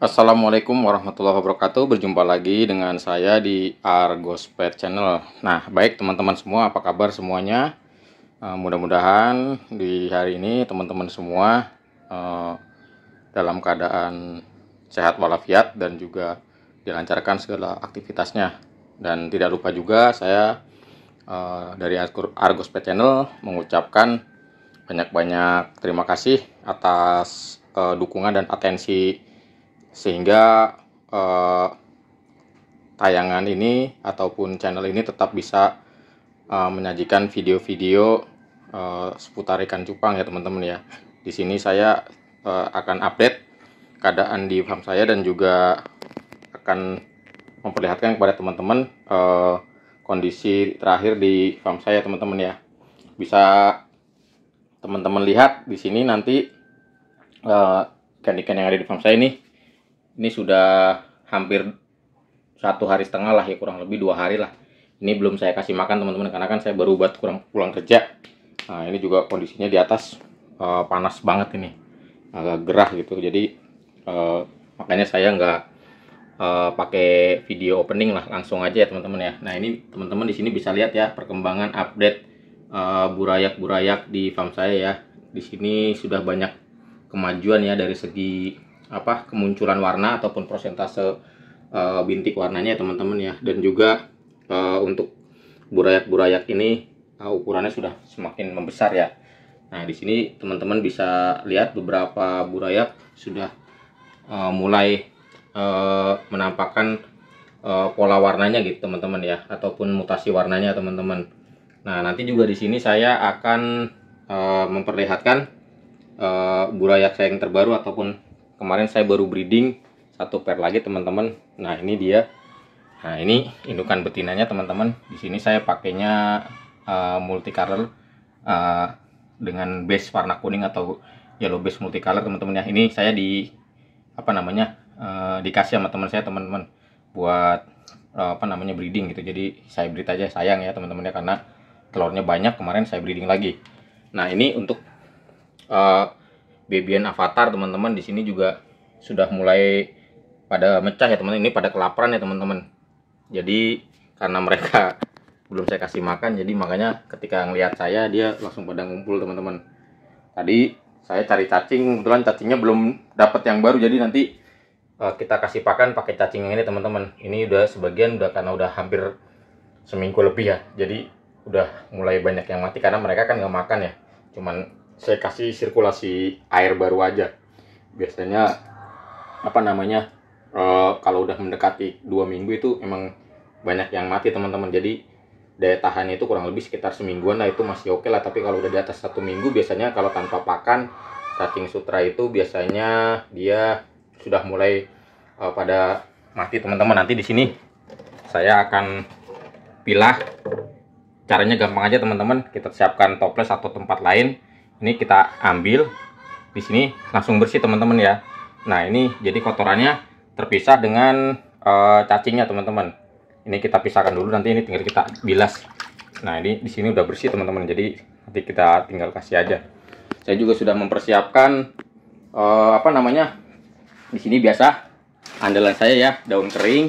Assalamualaikum warahmatullahi wabarakatuh. Berjumpa lagi dengan saya di Argos Pet Channel. Nah, baik teman-teman semua, apa kabar semuanya? Mudah-mudahan di hari ini teman-teman semua dalam keadaan sehat walafiat dan juga dilancarkan segala aktivitasnya. Dan tidak lupa juga saya dari Argos Pet Channel mengucapkan banyak-banyak terima kasih atas dukungan dan atensi, sehingga tayangan ini ataupun channel ini tetap bisa menyajikan video-video seputar ikan cupang ya teman-teman ya. Di sini saya akan update keadaan di farm saya dan juga akan memperlihatkan kepada teman-teman kondisi terakhir di farm saya teman-teman ya. Bisa teman-teman lihat di sini nanti ikan-ikan yang ada di farm saya ini sudah hampir 1,5 hari lah ya, kurang lebih 2 hari lah. Ini belum saya kasih makan teman-teman, karena kan saya baru pulang kerja. Nah, ini juga kondisinya di atas panas banget ini, agak gerah gitu. Jadi makanya saya nggak pakai video opening lah, langsung aja ya teman-teman ya. Nah, ini teman-teman di sini bisa lihat ya perkembangan update burayak-burayak di farm saya ya. Di sini sudah banyak kemajuan ya dari segi kemunculan warna ataupun persentase bintik warnanya ya teman-teman ya. Dan juga untuk burayak-burayak ini ukurannya sudah semakin membesar ya. Nah, di sini teman-teman bisa lihat beberapa burayak sudah mulai menampakkan pola warnanya gitu teman-teman ya, ataupun mutasi warnanya teman-teman. Nah, nanti juga di sini saya akan memperlihatkan burayak saya yang terbaru, ataupun kemarin saya baru breeding satu pair lagi teman-teman. Nah, ini dia. Nah, ini indukan betinanya teman-teman. Di sini saya pakainya multicolor dengan base warna kuning atau yellow base multicolor teman-teman ya. Ini saya dikasih sama teman saya teman-teman buat breeding gitu. Jadi saya breed aja, sayang ya teman-teman ya, karena telurnya banyak, kemarin saya breeding lagi. Nah, ini untuk babyan avatar teman-teman. Di sini juga sudah mulai pada mecah ya teman-teman. Ini pada kelaparan ya teman-teman. Jadi karena mereka belum saya kasih makan, jadi makanya ketika ngelihat saya dia langsung pada ngumpul teman-teman. Tadi saya cari cacing, kebetulan cacingnya belum dapat yang baru, jadi nanti kita kasih pakan pakai cacing yang ini teman-teman. Ini udah sebagian karena udah hampir seminggu lebih ya, jadi udah mulai banyak yang mati karena mereka kan nggak makan ya. Cuman saya kasih sirkulasi air baru aja. Biasanya kalau udah mendekati 2 minggu itu emang banyak yang mati teman-teman. Jadi daya tahannya itu kurang lebih sekitar semingguan lah, itu masih oke lah. Tapi kalau udah di atas 1 minggu, biasanya kalau tanpa pakan cacing sutra itu biasanya dia sudah mulai pada mati teman-teman. Nanti di sini saya akan pilah. Caranya gampang aja teman-teman. Kita siapkan toples atau tempat lain. Ini kita ambil, di sini langsung bersih teman-teman ya. Nah, ini jadi kotorannya terpisah dengan cacingnya teman-teman. Ini kita pisahkan dulu, nanti ini tinggal kita bilas. Nah, ini di sini udah bersih teman-teman, jadi nanti kita tinggal kasih aja. Saya juga sudah mempersiapkan di sini biasa andalan saya ya, daun kering.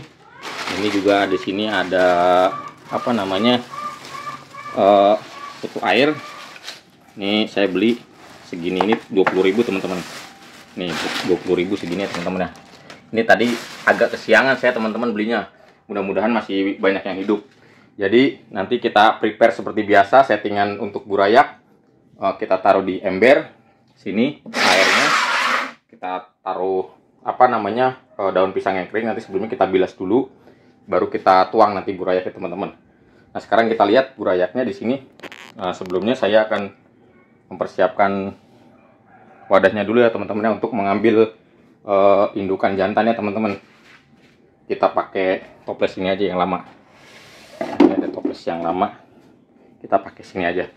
Ini juga di sini ada tutu air. Ini saya beli segini, ini 20.000 teman-teman. Nih 20.000 segini ya teman-teman ya. Ini tadi agak kesiangan saya teman-teman belinya. Mudah-mudahan masih banyak yang hidup. Jadi nanti kita prepare seperti biasa, settingan untuk burayak. Kita taruh di ember. Sini airnya. Kita taruh daun pisang yang kering. Nanti sebelumnya kita bilas dulu, baru kita tuang nanti burayaknya teman-teman. Nah, sekarang kita lihat burayaknya di sini. Sebelumnya saya akan mempersiapkan wadahnya dulu ya teman-teman ya, untuk mengambil indukan jantannya teman-teman. Kita pakai toples ini aja yang lama. Ini ada toples yang lama, kita pakai sini aja.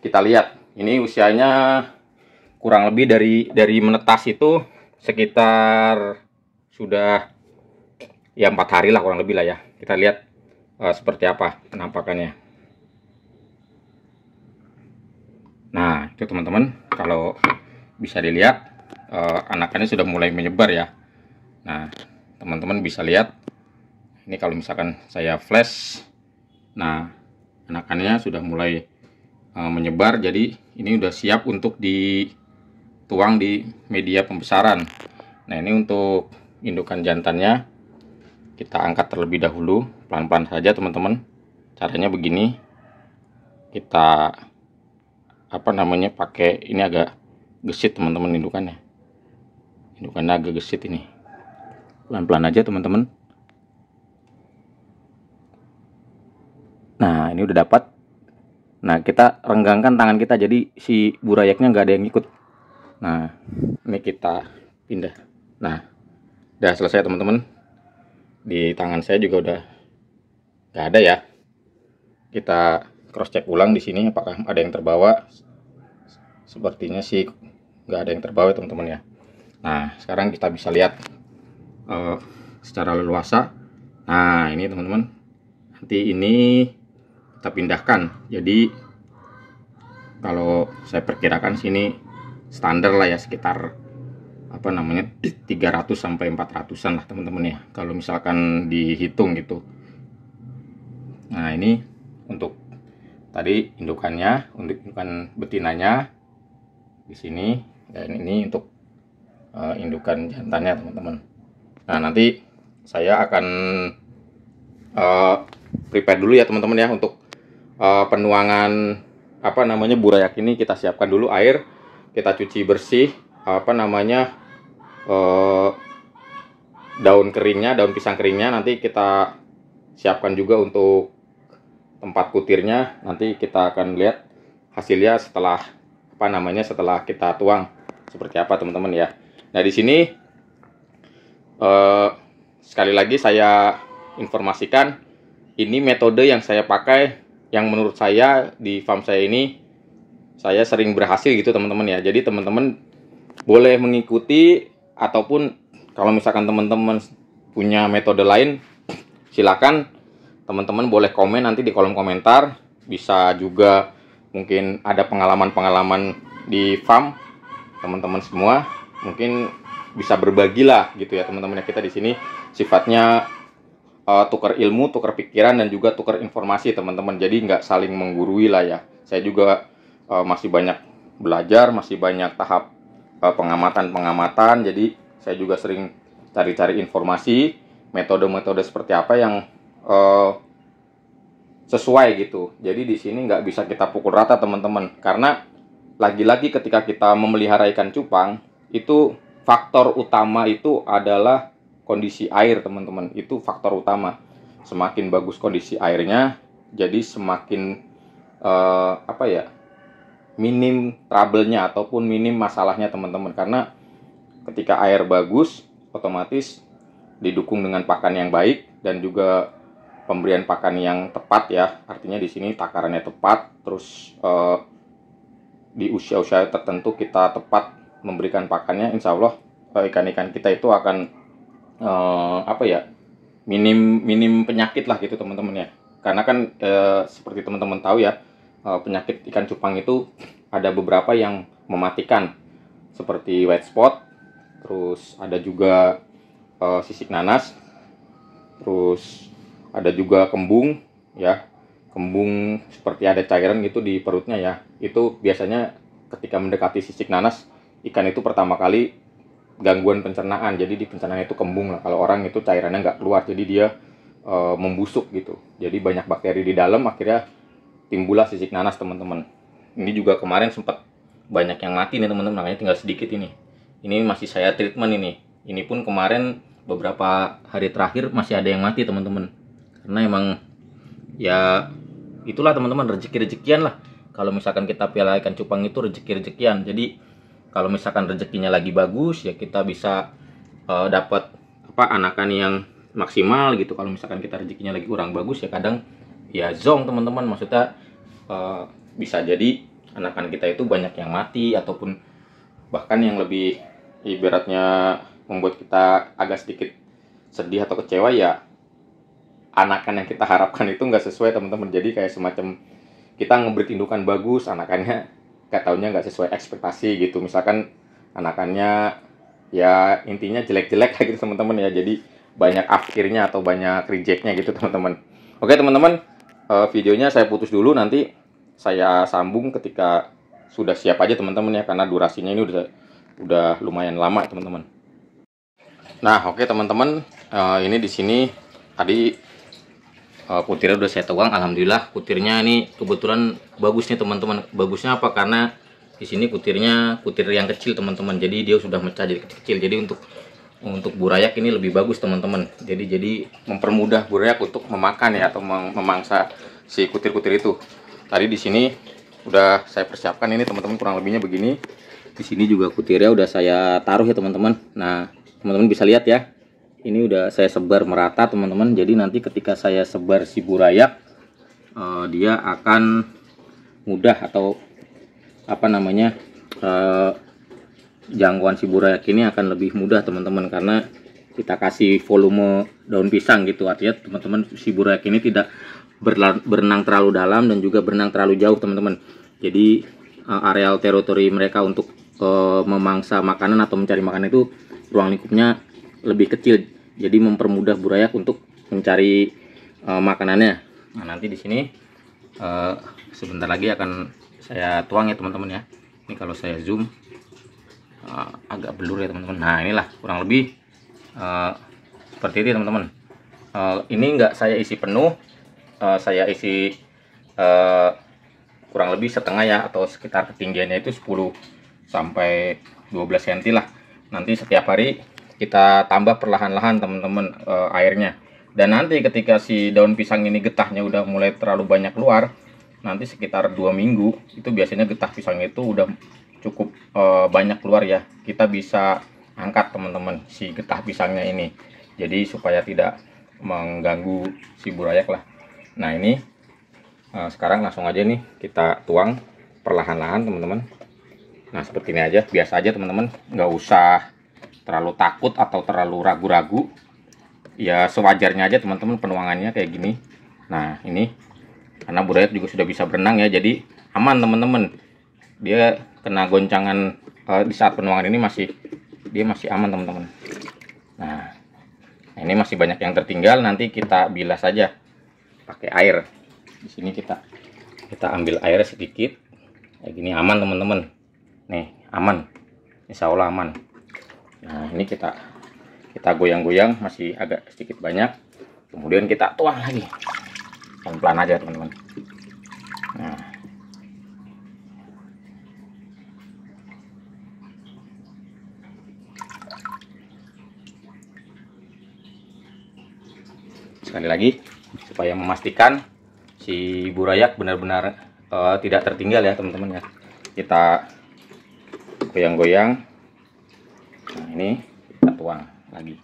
Kita lihat, ini usianya kurang lebih dari menetas itu sekitar sudah ya 4 hari lah kurang lebih lah ya. Kita lihat seperti apa penampakannya. Nah, itu teman-teman, kalau bisa dilihat anakannya sudah mulai menyebar ya. Nah, teman-teman bisa lihat ini kalau misalkan saya flash, nah anakannya sudah mulai menyebar, jadi ini udah siap untuk dituang di media pembesaran. Nah, ini untuk indukan jantannya kita angkat terlebih dahulu, pelan-pelan saja teman-teman. Caranya begini, kita pakai ini agak gesit teman-teman, indukannya agak gesit ini, pelan-pelan aja teman-teman. Nah, ini udah dapat. Nah, kita renggangkan tangan kita jadi si burayaknya nggak ada yang ikut. Nah, ini kita pindah. Nah, udah selesai teman-teman. Di tangan saya juga udah nggak ada ya. Kita cross check ulang di sini apakah ada yang terbawa. Sepertinya sih nggak ada yang terbawa teman-teman ya. Nah, sekarang kita bisa lihat secara leluasa. Nah, ini teman-teman, nanti ini kita pindahkan. Jadi kalau saya perkirakan sini standar lah ya, sekitar 300 sampai 400-an lah teman-teman ya, kalau misalkan dihitung gitu. Nah, ini untuk tadi indukannya, untuk indukan betinanya di sini, dan ini untuk indukan jantannya teman-teman. Nah, nanti saya akan prepare dulu ya teman-teman ya untuk penuangan burayak ini. Kita siapkan dulu air, kita cuci bersih daun keringnya, daun pisang keringnya. Nanti kita siapkan juga untuk tempat kutirnya. Nanti kita akan lihat hasilnya setelah setelah kita tuang seperti apa teman-teman ya. Nah, di sini sekali lagi saya informasikan, ini metode yang saya pakai, yang menurut saya di farm saya ini saya sering berhasil gitu teman-teman ya. Jadi teman-teman boleh mengikuti, ataupun kalau misalkan teman-teman punya metode lain, silakan teman-teman boleh komen nanti di kolom komentar. Bisa juga mungkin ada pengalaman-pengalaman di farm teman-teman semua, mungkin bisa berbagi lah gitu ya teman-teman ya. Kita di sini sifatnya tukar ilmu, tukar pikiran, dan juga tukar informasi teman-teman. Jadi nggak saling menggurui lah ya. Saya juga masih banyak belajar, masih banyak tahap pengamatan. Jadi saya juga sering cari-cari informasi, metode-metode seperti apa yang sesuai gitu. Jadi di sini nggak bisa kita pukul rata teman-teman, karena lagi-lagi ketika kita memelihara ikan cupang itu faktor utama itu adalah kondisi air teman-teman. Itu faktor utama. Semakin bagus kondisi airnya, jadi semakin minim trouble-nya ataupun minim masalahnya teman-teman. Karena ketika air bagus, otomatis didukung dengan pakan yang baik dan juga pemberian pakan yang tepat ya. Artinya di sini takarannya tepat, terus di usia-usia tertentu kita tepat memberikan pakannya, insya Allah ikan-ikan kita itu akan minim penyakit lah gitu teman-teman ya. Karena kan seperti teman-teman tahu ya, penyakit ikan cupang itu ada beberapa yang mematikan, seperti white spot, terus ada juga sisik nanas, terus ada juga kembung ya. Kembung seperti ada cairan gitu di perutnya ya. Itu biasanya ketika mendekati sisik nanas, ikan itu pertama kali gangguan pencernaan. Jadi di pencernaan itu kembung lah. Kalau orang itu cairannya nggak keluar, jadi dia membusuk gitu. Jadi banyak bakteri di dalam, akhirnya timbullah sisik nanas teman-teman. Ini juga kemarin sempat banyak yang mati nih teman-teman, makanya tinggal sedikit ini. Ini masih saya treatment ini. Ini pun kemarin beberapa hari terakhir masih ada yang mati teman-teman. Karena emang ya itulah teman-teman, rezeki-rezekian lah. Kalau misalkan kita piala ikan cupang itu rezeki-rezekian. Jadi kalau misalkan rezekinya lagi bagus ya kita bisa dapat anakan yang maksimal gitu. Kalau misalkan kita rezekinya lagi kurang bagus ya kadang ya zong teman-teman. Maksudnya bisa jadi anakan kita itu banyak yang mati, ataupun bahkan yang lebih ibaratnya membuat kita agak sedikit sedih atau kecewa ya, anakan yang kita harapkan itu nggak sesuai teman-teman. Jadi kayak semacam kita ngeberi indukan bagus, anakannya nggak taunya nggak sesuai ekspektasi gitu. Misalkan anakannya ya intinya jelek-jelek kayak gitu teman-teman ya. Jadi banyak akhirnya atau banyak rejectnya gitu teman-teman. Oke teman-teman, videonya saya putus dulu, nanti saya sambung ketika sudah siap aja teman-teman ya, karena durasinya ini udah lumayan lama teman-teman. Nah oke teman-teman, ini di sini tadi kutirnya udah saya tuang. Alhamdulillah kutirnya ini kebetulan bagus nih teman-teman. Bagusnya apa? Karena di sini kutirnya kutir yang kecil teman-teman, jadi dia sudah mecah jadi kecil. Jadi untuk burayak ini lebih bagus teman-teman. Jadi mempermudah burayak untuk memakan ya, atau memangsa si kutir-kutir itu. Tadi di sini udah saya persiapkan ini teman-teman, kurang lebihnya begini. Di sini juga kutirnya udah saya taruh ya teman-teman. Nah teman-teman bisa lihat ya, ini udah saya sebar merata teman-teman. Jadi nanti ketika saya sebar si burayak, dia akan mudah, atau apa namanya, jangkauan si burayak ini akan lebih mudah teman-teman, karena kita kasih volume daun pisang gitu. Artinya teman-teman, si burayak ini tidak berenang terlalu dalam dan juga berenang terlalu jauh teman-teman. Jadi areal teritori mereka untuk memangsa makanan atau mencari makanan itu ruang lingkupnya lebih kecil. Jadi mempermudah burayak untuk mencari makanannya. Nah nanti di sini sebentar lagi akan saya tuang ya teman-teman ya. Ini kalau saya zoom agak blur ya teman-teman. Nah inilah kurang lebih seperti itu teman-teman. Ini enggak saya isi penuh, saya isi kurang lebih setengah ya, atau sekitar ketinggiannya itu 10 sampai 12 cm lah. Nanti setiap hari kita tambah perlahan-lahan teman-teman airnya. Dan nanti ketika si daun pisang ini getahnya udah mulai terlalu banyak keluar, nanti sekitar 2 minggu itu biasanya getah pisang itu udah cukup banyak keluar ya. Kita bisa angkat teman-teman si getah pisangnya ini. Jadi supaya tidak mengganggu si burayak lah. Nah ini sekarang langsung aja nih kita tuang perlahan-lahan teman-teman. Nah seperti ini aja, biasa aja teman-teman, nggak usah terlalu takut atau terlalu ragu-ragu. Ya sewajarnya aja teman-teman penuangannya kayak gini. Nah ini karena burayak juga sudah bisa berenang ya, jadi aman teman-teman. Dia kena goncangan di saat penuangan ini dia masih aman teman-teman. Nah ini masih banyak yang tertinggal, nanti kita bilas saja pakai air. Di sini kita ambil air sedikit kayak gini, aman teman-teman. Nih aman, insya Allah aman. Nah ini kita goyang-goyang, masih agak sedikit banyak, kemudian kita tuang lagi pelan-pelan aja teman-teman. Nah sekali lagi supaya memastikan si burayak benar-benar tidak tertinggal ya teman-teman ya, kita goyang-goyang. Nah ini kita tuang lagi.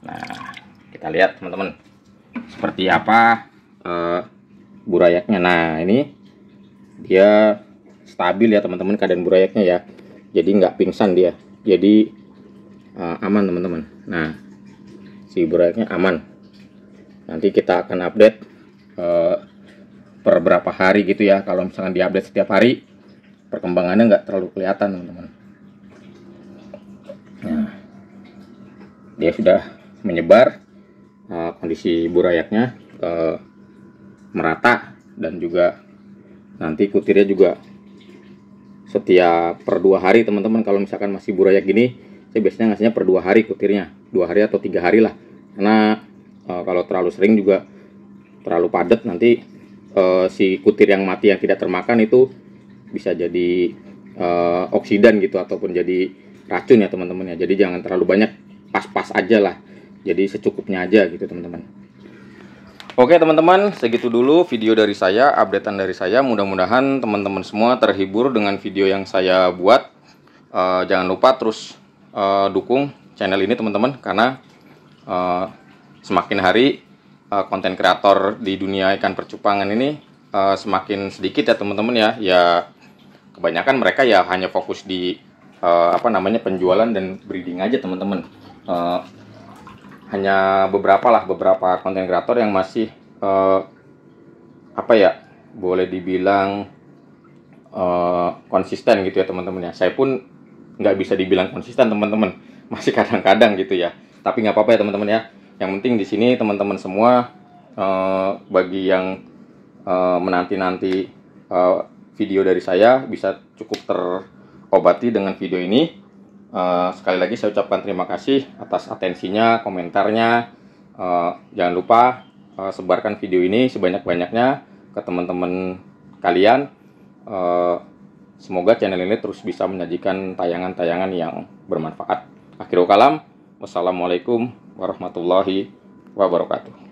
Nah kita lihat teman-teman seperti apa burayaknya. Nah ini dia stabil ya teman-teman keadaan burayaknya ya, jadi nggak pingsan dia, jadi aman teman-teman. Nah si burayaknya aman. Nanti kita akan update per berapa hari gitu ya. Kalau misalkan diupdate setiap hari, perkembangannya nggak terlalu kelihatan teman-teman. Nah dia sudah menyebar, kondisi burayaknya merata, dan juga nanti kutirnya juga setiap per 2 hari teman-teman. Kalau misalkan masih burayak gini, saya biasanya ngasihnya per 2 hari kutirnya, 2 hari atau 3 hari lah, karena kalau terlalu sering juga terlalu padat, nanti si kutir yang mati yang tidak termakan itu bisa jadi oksidan gitu, ataupun jadi racun ya teman-teman ya. Jadi jangan terlalu banyak, pas-pas aja lah, jadi secukupnya aja gitu teman-teman. Oke teman-teman, segitu dulu video dari saya, updatean dari saya. Mudah-mudahan teman-teman semua terhibur dengan video yang saya buat. Jangan lupa terus dukung channel ini teman-teman, karena semakin hari konten kreator di dunia ikan percupangan ini semakin sedikit ya teman-teman ya. Ya kebanyakan mereka ya hanya fokus di penjualan dan breeding aja teman-teman. Hanya beberapa konten kreator yang masih boleh dibilang konsisten gitu ya teman-teman ya. Saya pun nggak bisa dibilang konsisten teman-teman, masih kadang-kadang gitu ya. Tapi nggak apa-apa ya teman-teman ya. Yang penting di sini teman-teman semua, bagi yang menanti-nanti video dari saya bisa cukup terobati dengan video ini. Sekali lagi saya ucapkan terima kasih atas atensinya, komentarnya. Jangan lupa sebarkan video ini sebanyak-banyaknya ke teman-teman kalian. Semoga channel ini terus bisa menyajikan tayangan-tayangan yang bermanfaat. Akhirul kalam, wassalamualaikum warahmatullahi wabarakatuh.